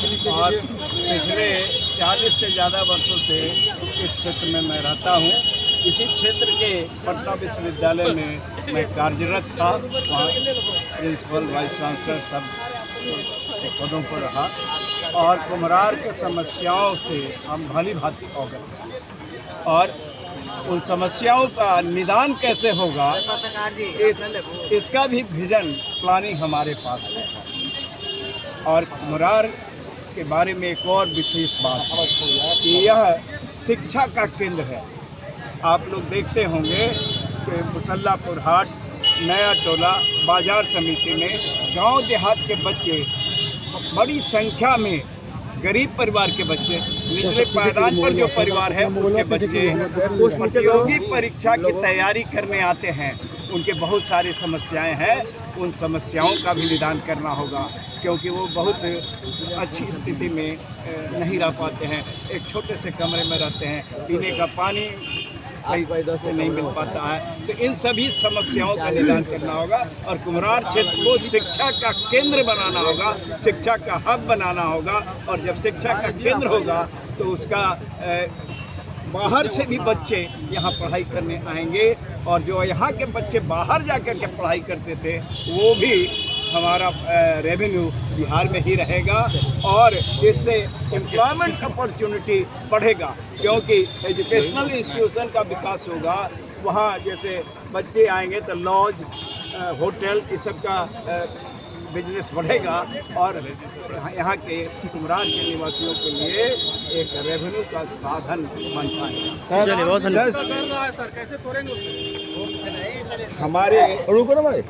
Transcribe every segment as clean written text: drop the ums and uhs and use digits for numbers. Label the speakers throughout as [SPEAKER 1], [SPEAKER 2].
[SPEAKER 1] और पिछले 40 से ज़्यादा वर्षों से इस क्षेत्र में मैं रहता हूँ। इसी क्षेत्र के पटना विश्वविद्यालय में मैं कार्यरत था, वहाँ प्रिंसिपल, वाइस चांसलर सब पदों पर रहा और कुम्हरार के समस्याओं से हम भली भांति अवगत हैं और उन समस्याओं का निदान कैसे होगा इसका भी विजन प्लानिंग हमारे पास है। और कुम्हरार के बारे में एक और विशेष बात है कि यह शिक्षा का केंद्र है। आप लोग देखते होंगे कि मुसल्लापुर हाट, नया टोला, बाजार समिति में गांव देहात के बच्चे बड़ी संख्या में, गरीब परिवार के बच्चे, निचले पायदान पर जो परिवार है उसके बच्चे प्रतियोगी परीक्षा की तैयारी करने आते हैं। उनके बहुत सारी समस्याएं हैं, उन समस्याओं का भी निदान करना होगा क्योंकि वो बहुत अच्छी स्थिति में नहीं रह पाते हैं, एक छोटे से कमरे में रहते हैं, पीने का पानी सही से नहीं मिल पाता है। तो इन सभी समस्याओं का निदान करना होगा और कुम्हरार क्षेत्र को शिक्षा का केंद्र बनाना होगा, शिक्षा का हब बनाना होगा। और जब शिक्षा का केंद्र होगा तो उसका बाहर से भी बच्चे यहाँ पढ़ाई करने आएंगे और जो यहाँ के बच्चे बाहर जाकर के पढ़ाई करते थे वो भी हमारा रेवेन्यू बिहार में ही रहेगा और इससे एम्प्लॉयमेंट अपॉर्चुनिटी बढ़ेगा क्योंकि एजुकेशनल इंस्टीट्यूशन का विकास होगा। वहाँ जैसे बच्चे आएंगे तो लॉज, होटल, इस सब का बिजनेस बढ़ेगा और यहाँ के कुम्हरार के निवासियों के लिए एक रेवेन्यू का साधन बन पाएगा।
[SPEAKER 2] चलिए, बहुत धन्यवाद।
[SPEAKER 1] हमारे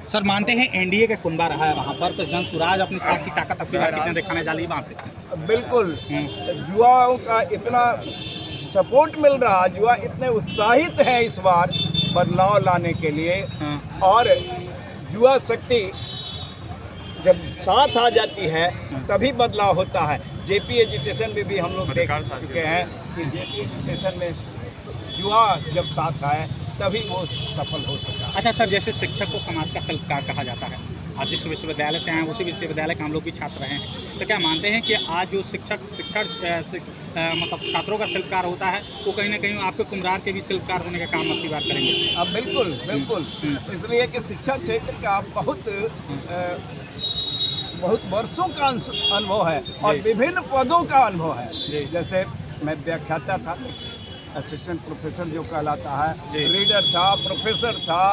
[SPEAKER 2] सर मानते हैं एनडीए के कुंबा रहा है वहाँ पर, तो जनसुराज अपनी साथ की ताकत अपनी कितने दिखाने जा रही है वहाँ से?
[SPEAKER 1] बिल्कुल, युवाओं का इतना सपोर्ट मिल रहा, युवा इतने उत्साहित हैं इस बार बदलाव लाने के लिए और युवा शक्ति जब साथ आ जाती है तभी बदलाव होता है। जेपी एजुकेशन में भी हम लोग देख चुके हैं कि जेपी एजुकेशन में युवा जब साथ आए तभी वो सफल हो सका।
[SPEAKER 2] अच्छा सर, जैसे शिक्षक को समाज का शिल्पकार कहा जाता है, आप जिस विश्वविद्यालय से आए हैं उसी विश्वविद्यालय के हम लोग भी छात्र रहे हैं, तो क्या मानते हैं कि आज जो मतलब छात्रों का शिल्पकार होता है वो कहीं ना कहीं आपके कुम्हरार के भी शिल्पकार होने का काम आपकी बात करेंगे?
[SPEAKER 1] अब बिल्कुल बिल्कुल, इसलिए कि शिक्षा क्षेत्र का बहुत वर्षों का अनुभव है और विभिन्न पदों का अनुभव है। जैसे मैं व्याख्याता था, असिस्टेंट प्रोफेसर जो कहलाता है, रीडर था, प्रोफेसर था,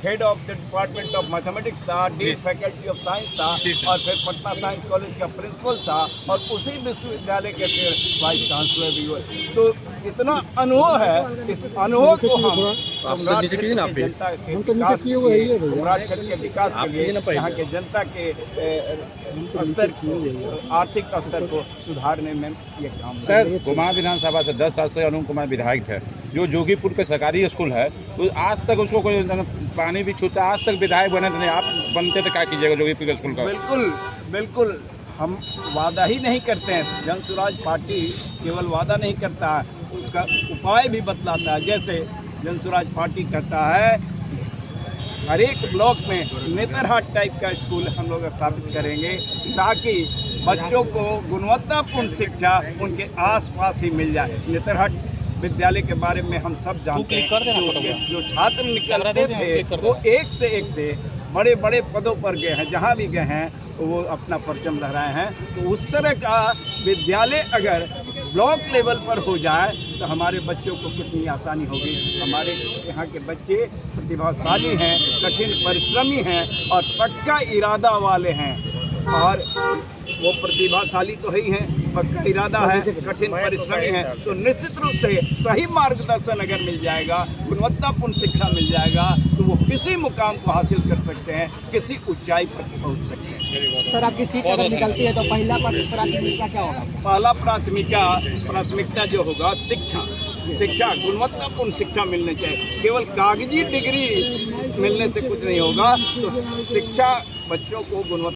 [SPEAKER 1] head of the department of mathematics था, डीन फैकल्टी ऑफ साइंस था और फिर पटना साइंस कॉलेज का प्रिंसिपल था और उसी विश्वविद्यालय के फिर वाइस चांसलर भी हुए। तो इतना अनुभव है, इस अनुभव को हम कुम्हरार क्षेत्र के विकास के लिए, यहाँ के जनता के स्तर को, आर्थिक स्तर को सुधारने में ये काम।
[SPEAKER 3] सर, कुमार विधानसभा से 10 साल से अरुण कुमार विधायक थे, जो जोगीपुर के सरकारी स्कूल है तो आज तक उसको कोई पानी भी छूता, आज तक विधायक बने नहीं। आप बनते तो क्या कीजिएगा जोगीपुर के स्कूल का?
[SPEAKER 1] बिल्कुल बिल्कुल, हम वादा ही नहीं करते हैं। जनसुराज पार्टी केवल वादा नहीं करता है, उसका उपाय भी बतलाता है। जैसे जनसुराज पार्टी करता है हर एक ब्लॉक में नेतरहाट टाइप का स्कूल हम लोग स्थापित करेंगे ताकि बच्चों को गुणवत्तापूर्ण शिक्षा उनके आसपास ही मिल जाए। नेतरहाट विद्यालय के बारे में हम सब जानते हैं, जो छात्र निकलते थे वो एक से एक थे, बड़े बड़े पदों पर गए हैं, जहाँ भी गए हैं वो अपना परचम लहराए हैं। तो उस तरह का विद्यालय अगर ब्लॉक लेवल पर हो जाए तो हमारे बच्चों को कितनी आसानी होगी। हमारे यहाँ के बच्चे प्रतिभाशाली हैं, कठिन परिश्रमी हैं और पक्का इरादा वाले हैं और वो प्रतिभाशाली तो ही हैं, पक्का इरादा है, कठिन परिश्रमी है। तो निश्चित रूप से सही मार्गदर्शन अगर मिल जाएगा, गुणवत्तापूर्ण शिक्षा मिल जाएगा तो वो किसी मुकाम को हासिल कर सकते हैं, किसी ऊंचाई पर पहुंच सकते हैं।
[SPEAKER 4] सर, आपकी सीट अगर निकलती है तो पहला प्राथमिकता क्या होगा?
[SPEAKER 1] पहला प्राथमिकता जो होगा शिक्षा, गुणवत्तापूर्ण शिक्षा मिलनी चाहिए। केवल कागजी डिग्री मिलने से कुछ नहीं होगा, तो शिक्षा बच्चों को गुणवत्ता